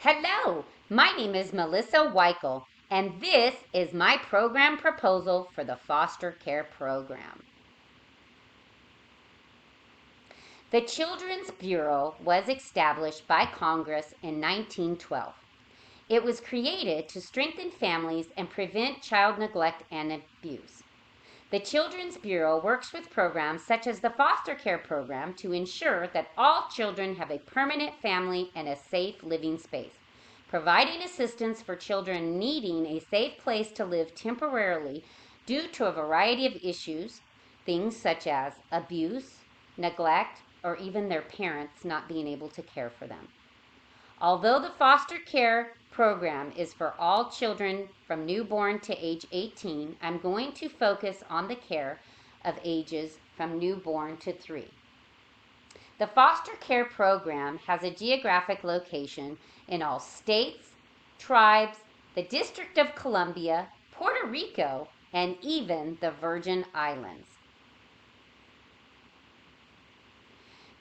Hello, my name is Melissa Weichel, and this is my program proposal for the foster care program. The Children's Bureau was established by Congress in 1912. It was created to strengthen families and prevent child neglect and abuse. The Children's Bureau works with programs such as the foster care program to ensure that all children have a permanent family and a safe living space, providing assistance for children needing a safe place to live temporarily due to a variety of issues, things such as abuse, neglect, or even their parents not being able to care for them. Although the foster care program is for all children from newborn to age 18, I'm going to focus on the care of ages from newborn to 3. The foster care program has a geographic location in all states, tribes, the District of Columbia, Puerto Rico, and even the Virgin Islands.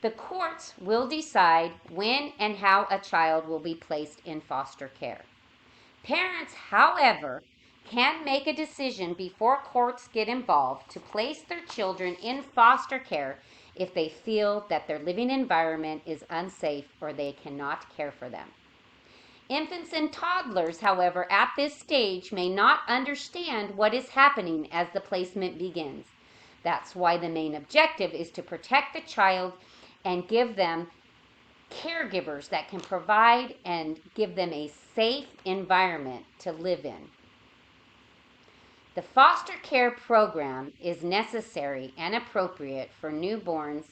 The courts will decide when and how a child will be placed in foster care. Parents, however, can make a decision before courts get involved to place their children in foster care if they feel that their living environment is unsafe or they cannot care for them. Infants and toddlers, however, at this stage may not understand what is happening as the placement begins. That's why the main objective is to protect the child and give them caregivers that can provide and give them a safe environment to live in. The foster care program is necessary and appropriate for newborns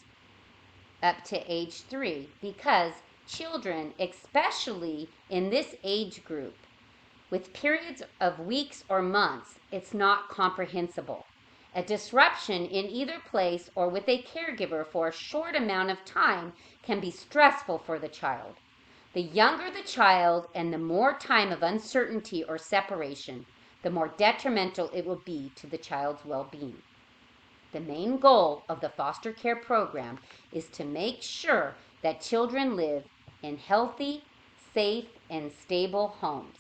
up to age 3 because children, especially in this age group, with periods of weeks or months, it's not comprehensible. A disruption in either place or with a caregiver for a short amount of time can be stressful for the child. The younger the child and the more time of uncertainty or separation, the more detrimental it will be to the child's well-being. The main goal of the foster care program is to make sure that children live in healthy, safe, and stable homes.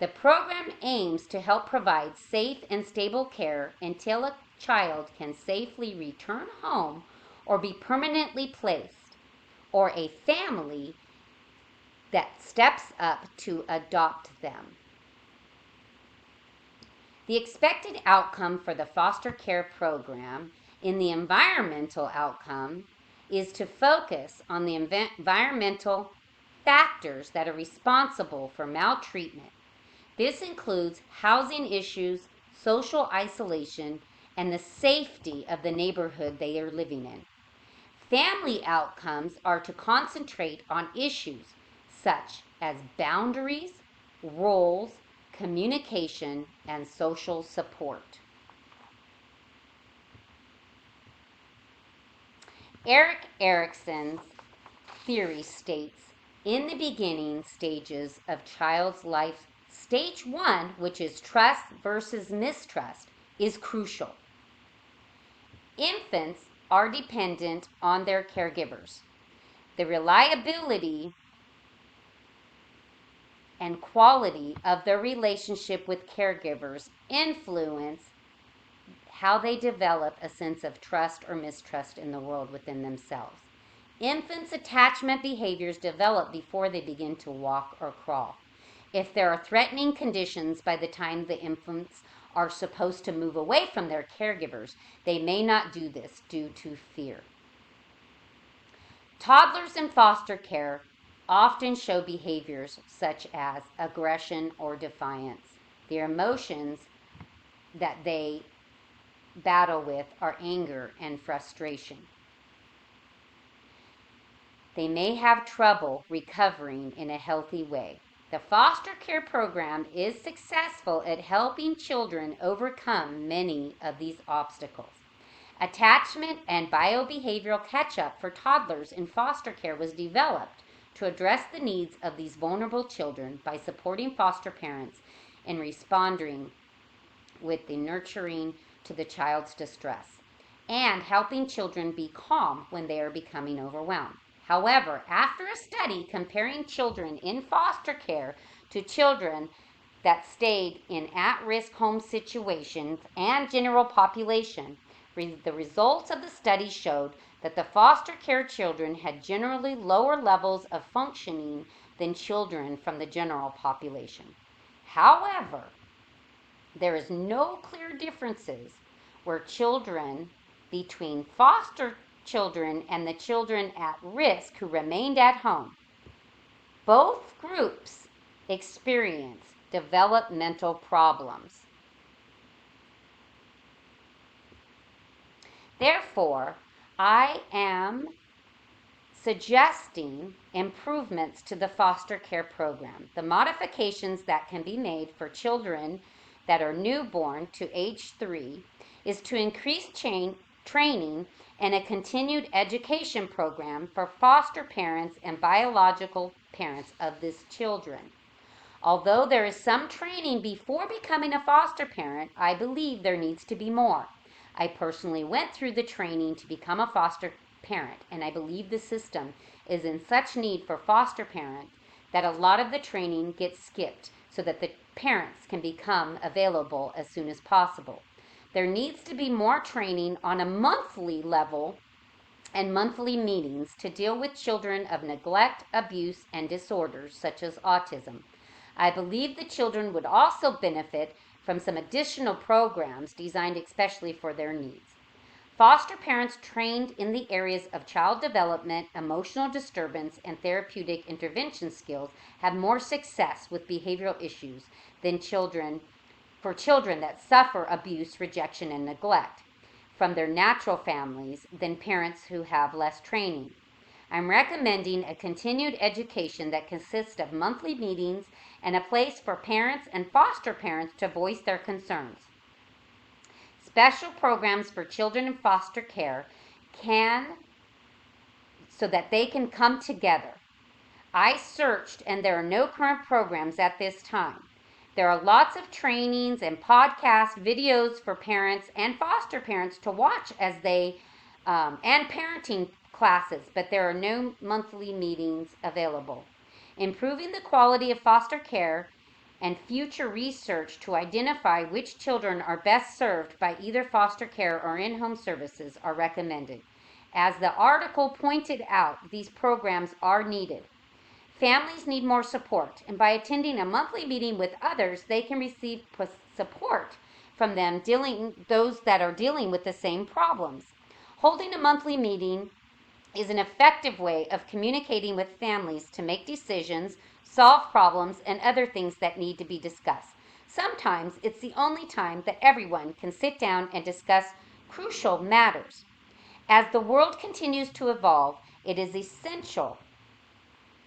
The program aims to help provide safe and stable care until a child can safely return home or be permanently placed, or a family that steps up to adopt them. The expected outcome for the foster care program in the environmental outcome is to focus on the environmental factors that are responsible for maltreatment. This includes housing issues, social isolation, and the safety of the neighborhood they are living in. Family outcomes are to concentrate on issues such as boundaries, roles, communication, and social support. Erik Erikson's theory states, in the beginning stages of child's life, stage 1, which is trust versus mistrust, is crucial. Infants are dependent on their caregivers. The reliability and quality of their relationship with caregivers influence how they develop a sense of trust or mistrust in the world within themselves. Infants' attachment behaviors develop before they begin to walk or crawl. If there are threatening conditions by the time the infants are supposed to move away from their caregivers, they may not do this due to fear. Toddlers in foster care often show behaviors such as aggression or defiance. Their emotions that they battle with are anger and frustration. They may have trouble recovering in a healthy way. The foster care program is successful at helping children overcome many of these obstacles. Attachment and biobehavioral catch-up for toddlers in foster care was developed to address the needs of these vulnerable children by supporting foster parents in responding with the nurturing to the child's distress and helping children be calm when they are becoming overwhelmed. However, after a study comparing children in foster care to children that stayed in at-risk home situations and general population, the results of the study showed that the foster care children had generally lower levels of functioning than children from the general population. However, there is no clear differences where children between foster children and the children at risk who remained at home. Both groups experience developmental problems. Therefore, I am suggesting improvements to the foster care program. The modifications that can be made for children that are newborn to age 3 is to increase training and a continued education program for foster parents and biological parents of these children. Although there is some training before becoming a foster parent, I believe there needs to be more. I personally went through the training to become a foster parent, and I believe the system is in such need for foster parents that a lot of the training gets skipped so that the parents can become available as soon as possible. There needs to be more training on a monthly level and monthly meetings to deal with children of neglect, abuse, and disorders such as autism. I believe the children would also benefit from some additional programs designed especially for their needs. Foster parents trained in the areas of child development, emotional disturbance, and therapeutic intervention skills have more success with behavioral issues than children that suffer abuse, rejection, and neglect from their natural families than parents who have less training. I'm recommending a continued education that consists of monthly meetings and a place for parents and foster parents to voice their concerns. Special programs for children in foster care so that they can come together. I searched and there are no current programs at this time. There are lots of trainings and podcast videos for parents and foster parents to watch as and parenting classes, but there are no monthly meetings available. Improving the quality of foster care and future research to identify which children are best served by either foster care or in-home services are recommended. As the article pointed out, these programs are needed. Families need more support, and by attending a monthly meeting with others, they can receive support from them, those that are dealing with the same problems. Holding a monthly meeting is an effective way of communicating with families to make decisions, solve problems, and other things that need to be discussed. Sometimes it's the only time that everyone can sit down and discuss crucial matters. As the world continues to evolve, it is essential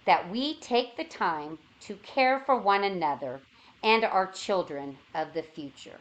that we take the time to care for one another and our children of the future.